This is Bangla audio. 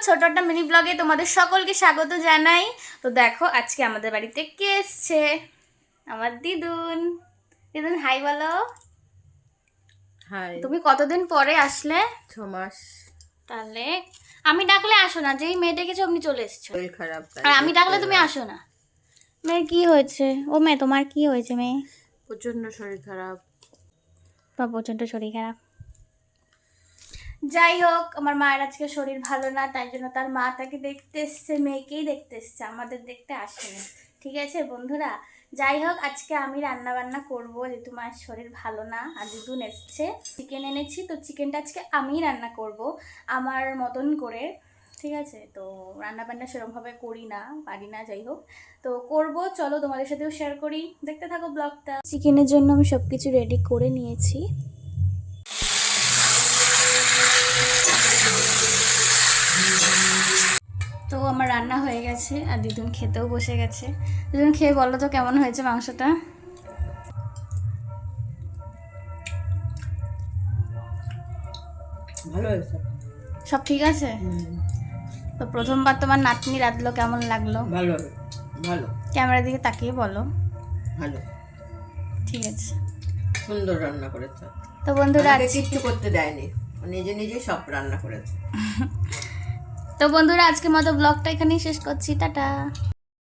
ছোট একটা মিনি ব্লগে তোমাদের সকলকে স্বাগত জানাই। তো দেখো আজকে আমাদের বাড়িতে কে এসছে, আমার দিদুন। দিদুন হাই বলো। হাই। তুমি কতদিন পরে আসলে? 6 মাস। তাহলে আমি ডাকলে আসো না, যেই মেয়ে ডেকেছো অমনি চলে এসছো। শরীর খারাপ তাই আর আমি ডাকলে দেখতে তুমি এলাম। আসো না। মেয়ে কি হয়েছে? ও মেয়ে তোমার কি হয়েছে মেয়ে? প্রচন্ড শরীর খারাপ। বা প্রচণ্ড শরীর খারাপ। যাই হোক, আমার মায়ের আজকে শরীর ভালো না, তাই জন্য তার মা তাকে দেখতে এসছে, মেয়েকেই দেখতে এসছে, আমাদের দেখতে আসেনি। ঠিক আছে বন্ধুরা, যাই হোক আজকে আমি রান্না বান্না করবো, যেহেতু মায়ের শরীর ভালো না আর দিদুন এসছে। চিকেন এনেছি, তো চিকেনটা আজকে আমিই রান্না করব আমার মতন করে। ঠিক আছে, তো রান্না বান্না সেরকমভাবে করি না, পারি না, যাই হোক তো করব। চলো তোমাদের সাথেও শেয়ার করি, দেখতে থাকো ব্লগটা। চিকেনের জন্য আমি সব কিছু রেডি করে নিয়েছি। তো আমার রান্না হয়ে গেছে আর দিদুন খেতেও বসে গেছে। দিদুন খেয়ে বলো তো কেমন হয়েছে মাংসটা। ভালো হয়েছে। সব ঠিক আছে? তো প্রথমবার তোমার নাতনি রাঁধলো, কেমন লাগলো? ভালো ভালো। ক্যামেরার দিকে তাকিয়ে বলো। ভালো। ঠিক আছে। সুন্দর রান্না করেছে। তো বন্ধুরা আমাকে কিচ্ছু করতে দেয়নি, ও নিজে নিজে সব রান্না করেছে। তো বন্ধুরা আজকের মতো ব্লগটা এখানেই শেষ করছি, টাটা।